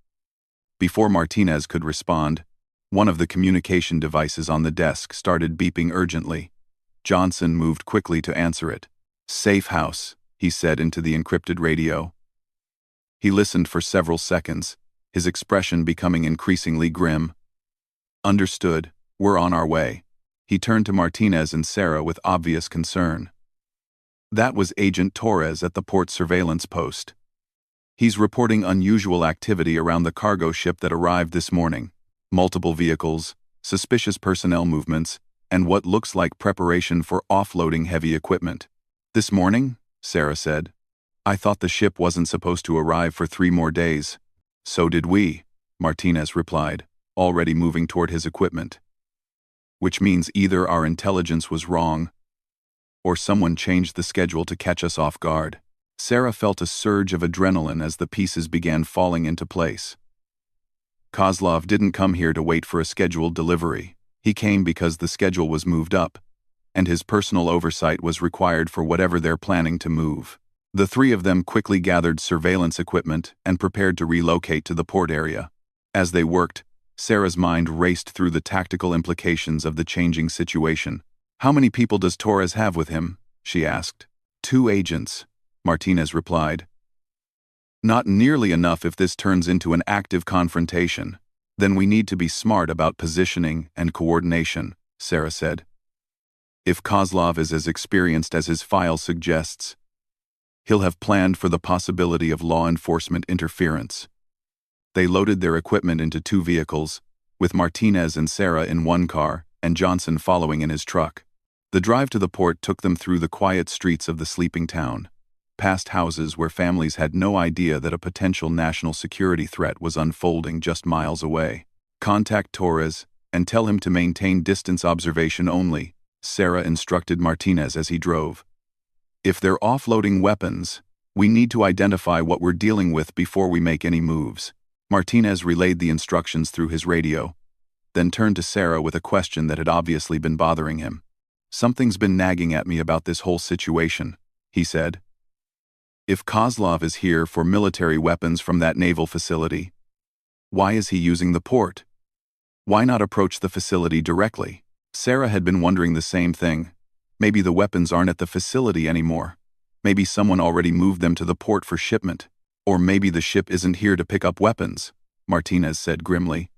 Before Martinez could respond, one of the communication devices on the desk started beeping urgently. Johnson moved quickly to answer it. "Safe house," he said into the encrypted radio. He listened for several seconds, his expression becoming increasingly grim. "Understood. We're on our way." He turned to Martinez and Sarah with obvious concern. "That was Agent Torres at the port surveillance post. He's reporting unusual activity around the cargo ship that arrived this morning. Multiple vehicles, suspicious personnel movements, and what looks like preparation for offloading heavy equipment." "This morning?" Sarah said. "I thought the ship wasn't supposed to arrive for 3 more days." "So did we," Martinez replied, already moving toward his equipment. "Which means either our intelligence was wrong, or someone changed the schedule to catch us off guard." Sarah felt a surge of adrenaline as the pieces began falling into place. Kozlov didn't come here to wait for a scheduled delivery. He came because the schedule was moved up, and his personal oversight was required for whatever they're planning to move. The 3 of them quickly gathered surveillance equipment and prepared to relocate to the port area. As they worked, Sarah's mind raced through the tactical implications of the changing situation. "How many people does Torres have with him?" she asked. 2 agents, Martinez replied. "Not nearly enough if this turns into an active confrontation. Then we need to be smart about positioning and coordination," Sarah said. "If Kozlov is as experienced as his file suggests, he'll have planned for the possibility of law enforcement interference." They loaded their equipment into 2 vehicles, with Martinez and Sarah in one car and Johnson following in his truck. The drive to the port took them through the quiet streets of the sleeping town, past houses where families had no idea that a potential national security threat was unfolding just miles away. "Contact Torres and tell him to maintain distance observation only," Sarah instructed Martinez as he drove. "If they're offloading weapons, We need to identify what we're dealing with before we make any moves. Martinez relayed the instructions through his radio, then turned to Sarah with a question that had obviously been bothering him. Something's been nagging at me about this whole situation, he said. If Kozlov is here for military weapons from that naval facility, why is he using the port? Why not approach the facility directly? Sarah had been wondering the same thing. Maybe the weapons aren't at the facility anymore. Maybe someone already moved them to the port for shipment. Or maybe the ship isn't here to pick up weapons, Martinez said grimly.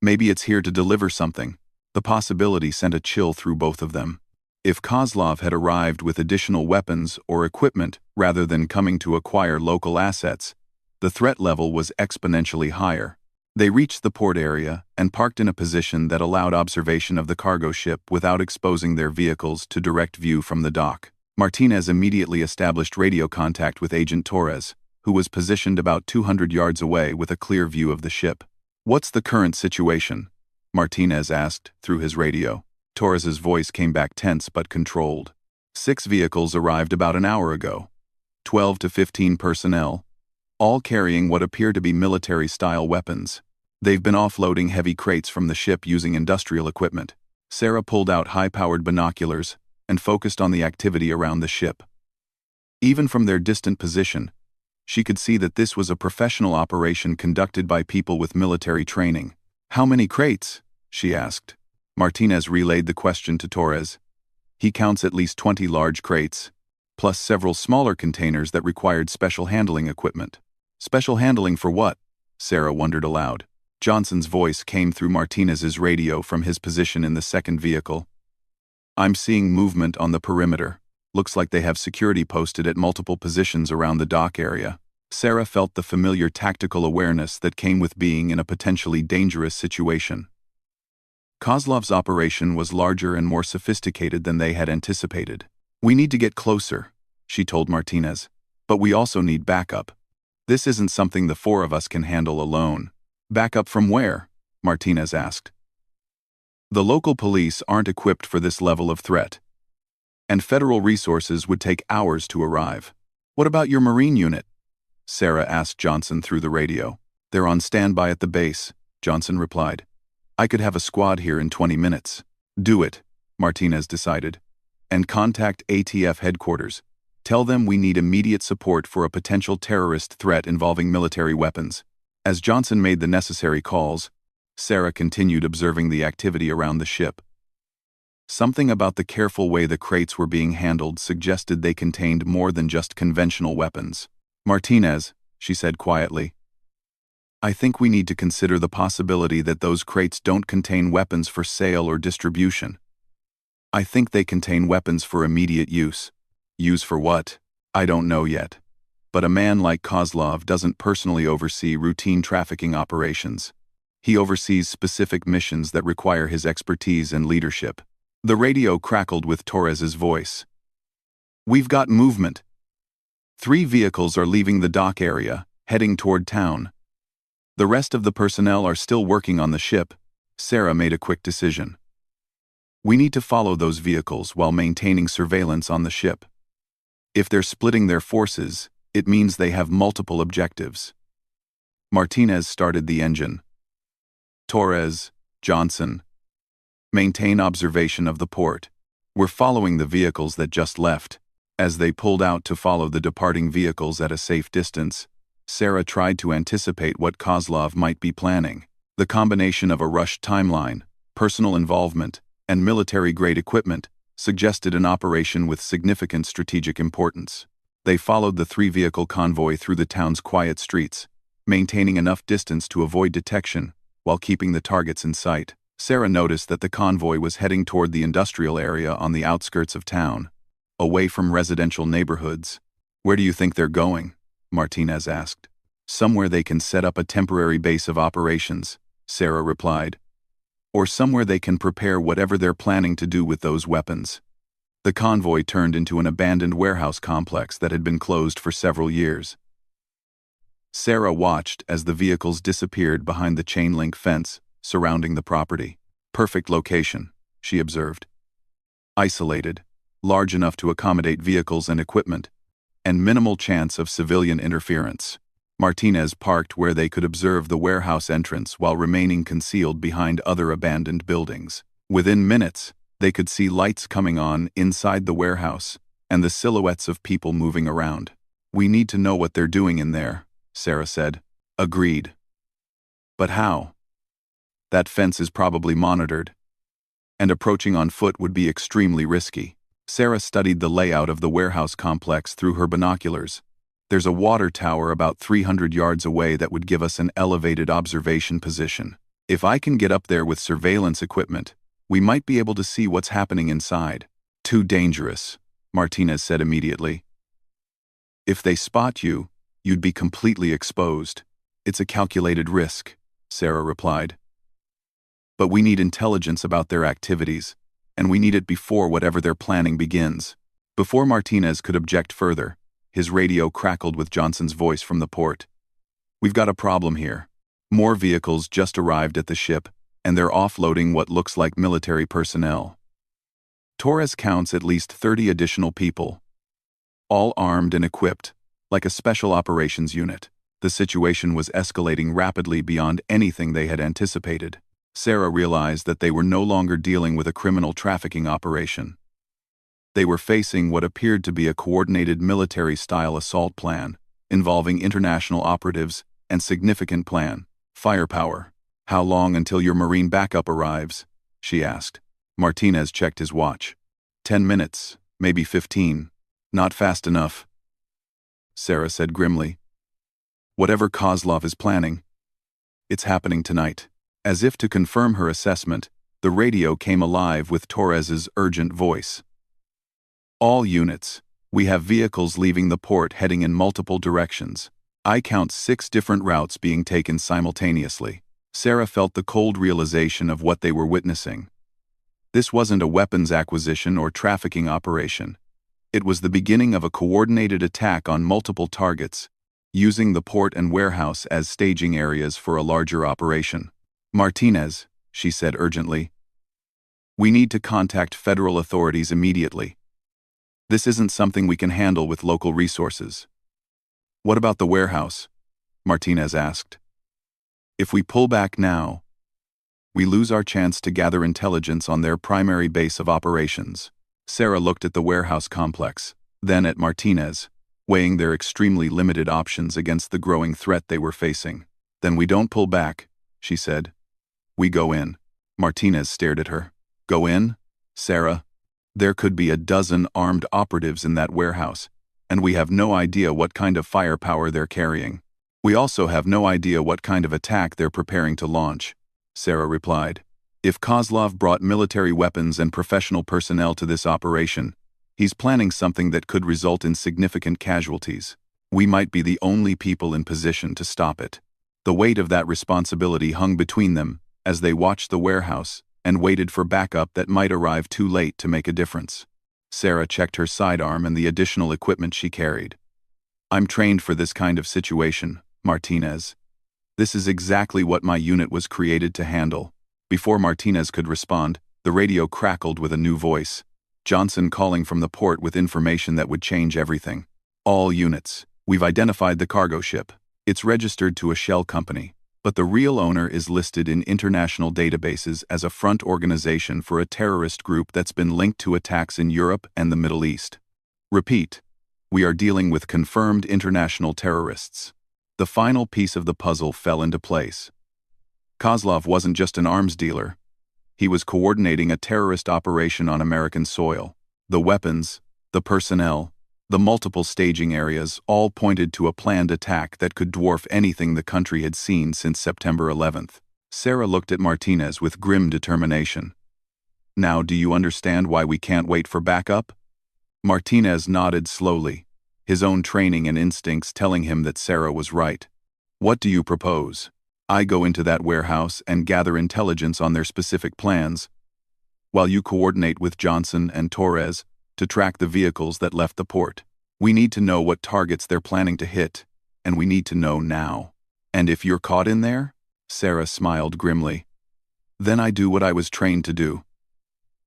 Maybe it's here to deliver something. The possibility sent a chill through both of them. If Kozlov had arrived with additional weapons or equipment rather than coming to acquire local assets, the threat level was exponentially higher. They reached the port area and parked in a position that allowed observation of the cargo ship without exposing their vehicles to direct view from the dock. Martinez immediately established radio contact with Agent Torres, who was positioned about 200 yards away with a clear view of the ship. "What's the current situation?" Martinez asked through his radio. Torres's voice came back tense but controlled. 6 vehicles arrived about an hour ago. 12 to 15 personnel, all carrying what appear to be military-style weapons. They've been offloading heavy crates from the ship using industrial equipment. Sarah pulled out high-powered binoculars and focused on the activity around the ship. Even from their distant position, she could see that this was a professional operation conducted by people with military training. "How many crates?" she asked. Martinez relayed the question to Torres. "He counts at least 20 large crates, plus several smaller containers that required special handling equipment." "Special handling for what?" Sarah wondered aloud. Johnson's voice came through Martinez's radio from his position in the second vehicle. "I'm seeing movement on the perimeter. Looks like they have security posted at multiple positions around the dock area." Sarah felt the familiar tactical awareness that came with being in a potentially dangerous situation. Kozlov's operation was larger and more sophisticated than they had anticipated. "We need to get closer," she told Martinez. "But we also need backup. This isn't something the 4 of us can handle alone." "Backup from where?" Martinez asked. "The local police aren't equipped for this level of threat, and federal resources would take hours to arrive." "What about your Marine unit?" Sarah asked Johnson through the radio. "They're on standby at the base," Johnson replied. "I could have a squad here in 20 minutes. "Do it," Martinez decided. "And contact ATF headquarters. Tell them we need immediate support for a potential terrorist threat involving military weapons." As Johnson made the necessary calls, Sarah continued observing the activity around the ship. Something about the careful way the crates were being handled suggested they contained more than just conventional weapons. "Martinez," she said quietly, "I think we need to consider the possibility that those crates don't contain weapons for sale or distribution. I think they contain weapons for immediate use. Use for what? I don't know yet. But a man like Kozlov doesn't personally oversee routine trafficking operations. He oversees specific missions that require his expertise and leadership." The radio crackled with Torres's voice. "We've got movement. 3 vehicles are leaving the dock area, heading toward town. The rest of the personnel are still working on the ship." Sarah made a quick decision. "We need to follow those vehicles while maintaining surveillance on the ship. If they're splitting their forces, it means they have multiple objectives." Martinez started the engine. "Torres, Johnson, maintain observation of the port. We're following the vehicles that just left." As they pulled out to follow the departing vehicles at a safe distance, Sarah tried to anticipate what Kozlov might be planning. The combination of a rushed timeline, personal involvement, and military-grade equipment suggested an operation with significant strategic importance. They followed the 3-vehicle convoy through the town's quiet streets, maintaining enough distance to avoid detection while keeping the targets in sight. Sarah noticed that the convoy was heading toward the industrial area on the outskirts of town, away from residential neighborhoods. "Where do you think they're going?" Martinez asked. "Somewhere they can set up a temporary base of operations," Sarah replied. "Or somewhere they can prepare whatever they're planning to do with those weapons." The convoy turned into an abandoned warehouse complex that had been closed for several years. Sarah watched as the vehicles disappeared behind the chain-link fence surrounding the property. "Perfect location," she observed. "Isolated, large enough to accommodate vehicles and equipment, and minimal chance of civilian interference. Martinez parked where they could observe the warehouse entrance while remaining concealed behind other abandoned buildings. Within minutes, they could see lights coming on inside the warehouse and the silhouettes of people moving around. "We need to know what they're doing in there," Sarah said. "Agreed. But how? That fence is probably monitored, and approaching on foot would be extremely risky." Sarah studied the layout of the warehouse complex through her binoculars. "There's a water tower about 300 yards away that would give us an elevated observation position. If I can get up there with surveillance equipment, we might be able to see what's happening inside." "Too dangerous," Martinez said immediately. "If they spot you, you'd be completely exposed. It's a calculated risk," Sarah replied. "But we need intelligence about their activities, and we need it before whatever they're planning begins." Before Martinez could object further, his radio crackled with Johnson's voice from the port. "We've got a problem here. More vehicles just arrived at the ship, and they're offloading what looks like military personnel. Torres counts at least 30 additional people, all armed and equipped, like a special operations unit." The situation was escalating rapidly beyond anything they had anticipated. Sarah realized that they were no longer dealing with a criminal trafficking operation. They were facing what appeared to be a coordinated military-style assault plan, involving international operatives and significant firepower. "How long until your Marine backup arrives?" she asked. Martinez checked his watch. 10 minutes, maybe 15. "Not fast enough," Sarah said grimly. "Whatever Kozlov is planning, it's happening tonight." As if to confirm her assessment, the radio came alive with Torres's urgent voice. "All units, we have vehicles leaving the port heading in multiple directions. I count 6 different routes being taken simultaneously." Sarah felt the cold realization of what they were witnessing. This wasn't a weapons acquisition or trafficking operation. It was the beginning of a coordinated attack on multiple targets, using the port and warehouse as staging areas for a larger operation. "Martinez," she said urgently, "we need to contact federal authorities immediately. This isn't something we can handle with local resources." "What about the warehouse?" Martinez asked. "If we pull back now, we lose our chance to gather intelligence on their primary base of operations." Sarah looked at the warehouse complex, then at Martinez, weighing their extremely limited options against the growing threat they were facing. "Then we don't pull back," she said. "We go in." Martinez stared at her. "Go in? Sarah, there could be a dozen armed operatives in that warehouse, and we have no idea what kind of firepower they're carrying. We also have no idea what kind of attack they're preparing to launch," Sarah replied. "If Kozlov brought military weapons and professional personnel to this operation, he's planning something that could result in significant casualties. We might be the only people in position to stop it." The weight of that responsibility hung between them as they watched the warehouse and waited for backup that might arrive too late to make a difference. Sarah checked her sidearm and the additional equipment she carried. "I'm trained for this kind of situation, Martinez. This is exactly what my unit was created to handle." Before Martinez could respond, the radio crackled with a new voice. Johnson calling from the port with information that would change everything. "All units, we've identified the cargo ship. It's registered to a shell company, but the real owner is listed in international databases as a front organization for a terrorist group that's been linked to attacks in Europe and the Middle East. Repeat, we are dealing with confirmed international terrorists." The final piece of the puzzle fell into place. Kozlov wasn't just an arms dealer. He was coordinating a terrorist operation on American soil. The weapons, the personnel, the multiple staging areas all pointed to a planned attack that could dwarf anything the country had seen since September 11th. Sarah looked at Martinez with grim determination. "Now do you understand why we can't wait for backup?" Martinez nodded slowly, his own training and instincts telling him that Sarah was right. "What do you propose?" "I go into that warehouse and gather intelligence on their specific plans, while you coordinate with Johnson and Torres to track the vehicles that left the port. We need to know what targets they're planning to hit, and we need to know now." "And if you're caught in there?" Sarah smiled grimly. "Then I do what I was trained to do.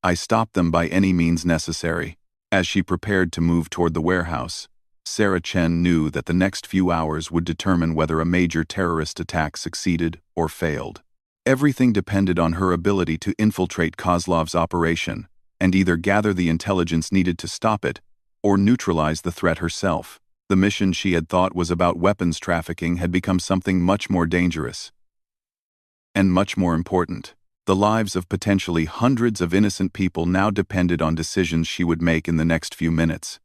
I stop them by any means necessary." As she prepared to move toward the warehouse, Sarah Chen knew that the next few hours would determine whether a major terrorist attack succeeded or failed. Everything depended on her ability to infiltrate Kozlov's operation and either gather the intelligence needed to stop it or neutralize the threat herself. The mission she had thought was about weapons trafficking had become something much more dangerous and much more important. The lives of potentially hundreds of innocent people now depended on decisions she would make in the next few minutes.